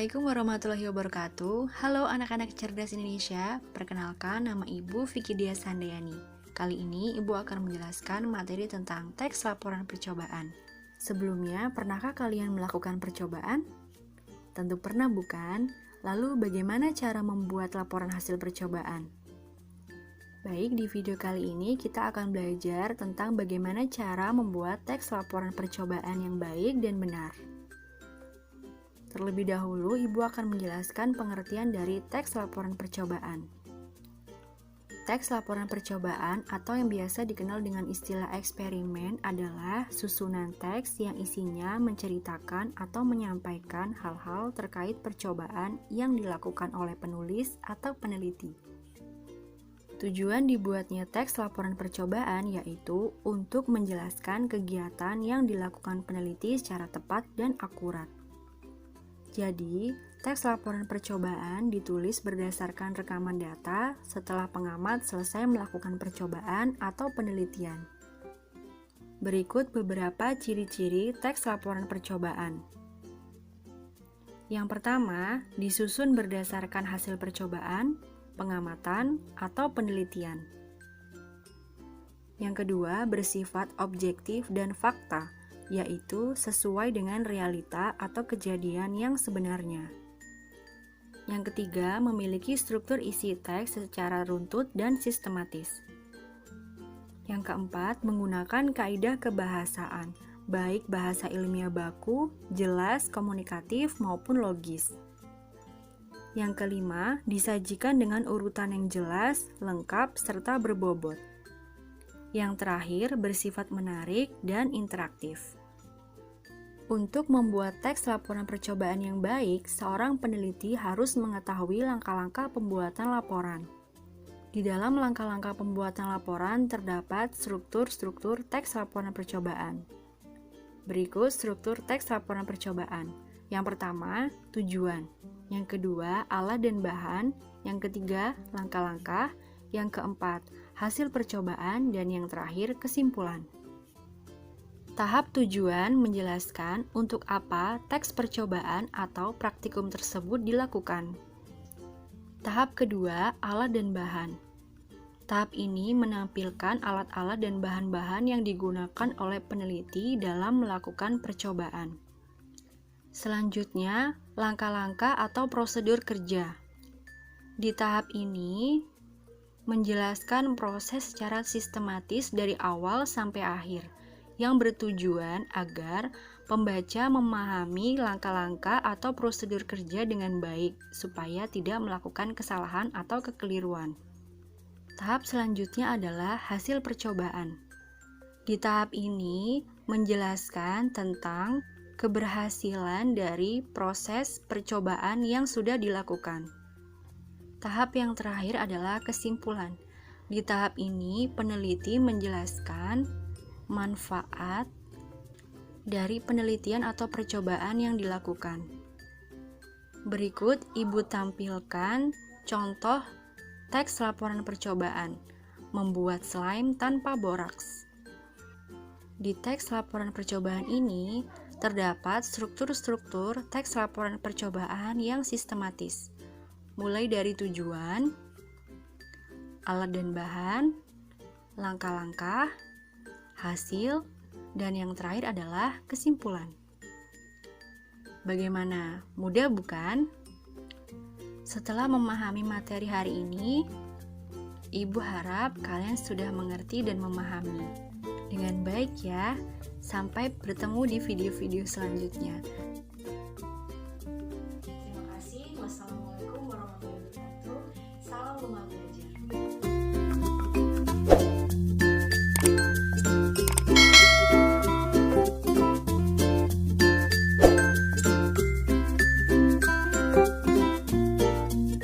Assalamualaikum warahmatullahi wabarakatuh. Halo anak-anak cerdas Indonesia, perkenalkan nama Ibu Vicky Dias Handayani. Kali ini Ibu akan menjelaskan materi tentang teks laporan percobaan. Sebelumnya, pernahkah kalian melakukan percobaan? Tentu pernah bukan? Lalu bagaimana cara membuat laporan hasil percobaan? Baik, di video kali ini kita akan belajar tentang bagaimana cara membuat teks laporan percobaan yang baik dan benar. Terlebih dahulu, Ibu akan menjelaskan pengertian dari teks laporan percobaan. Teks laporan percobaan atau yang biasa dikenal dengan istilah eksperimen adalah susunan teks yang isinya menceritakan atau menyampaikan hal-hal terkait percobaan yang dilakukan oleh penulis atau peneliti. Tujuan dibuatnya teks laporan percobaan yaitu untuk menjelaskan kegiatan yang dilakukan peneliti secara tepat dan akurat. Jadi, teks laporan percobaan ditulis berdasarkan rekaman data setelah pengamat selesai melakukan percobaan atau penelitian. Berikut beberapa ciri-ciri teks laporan percobaan. Yang pertama, disusun berdasarkan hasil percobaan, pengamatan, atau penelitian. Yang kedua, bersifat objektif dan fakta, yaitu sesuai dengan realita atau kejadian yang sebenarnya. Yang ketiga, memiliki struktur isi teks secara runtut dan sistematis. Yang keempat, menggunakan kaidah kebahasaan, baik bahasa ilmiah baku, jelas, komunikatif, maupun logis. Yang kelima, disajikan dengan urutan yang jelas, lengkap, serta berbobot. Yang terakhir, bersifat menarik dan interaktif. Untuk membuat teks laporan percobaan yang baik, seorang peneliti harus mengetahui langkah-langkah pembuatan laporan. Di dalam langkah-langkah pembuatan laporan terdapat struktur-struktur teks laporan percobaan. Berikut struktur teks laporan percobaan. Yang pertama, tujuan. Yang kedua, alat dan bahan. Yang ketiga, langkah-langkah. Yang keempat, hasil percobaan. Dan yang terakhir, kesimpulan. Tahap tujuan menjelaskan untuk apa teks percobaan atau praktikum tersebut dilakukan. Tahap kedua, alat dan bahan. Tahap ini menampilkan alat-alat dan bahan-bahan yang digunakan oleh peneliti dalam melakukan percobaan. Selanjutnya, langkah-langkah atau prosedur kerja. Di tahap ini, menjelaskan proses secara sistematis dari awal sampai akhir, yang bertujuan agar pembaca memahami langkah-langkah atau prosedur kerja dengan baik, supaya tidak melakukan kesalahan atau kekeliruan. Tahap selanjutnya adalah hasil percobaan. Di tahap ini, menjelaskan tentang keberhasilan dari proses percobaan yang sudah dilakukan. Tahap yang terakhir adalah kesimpulan. Di tahap ini, peneliti menjelaskan manfaat dari penelitian atau percobaan yang dilakukan. Berikut Ibu tampilkan contoh teks laporan percobaan, membuat slime tanpa boraks. Di teks laporan percobaan ini, terdapat struktur-struktur teks laporan percobaan yang sistematis, mulai dari tujuan, alat dan bahan, langkah-langkah, hasil, dan yang terakhir adalah kesimpulan. Bagaimana? Mudah bukan? Setelah memahami materi hari ini, Ibu harap kalian sudah mengerti dan memahami dengan baik ya. Sampai bertemu di video-video selanjutnya.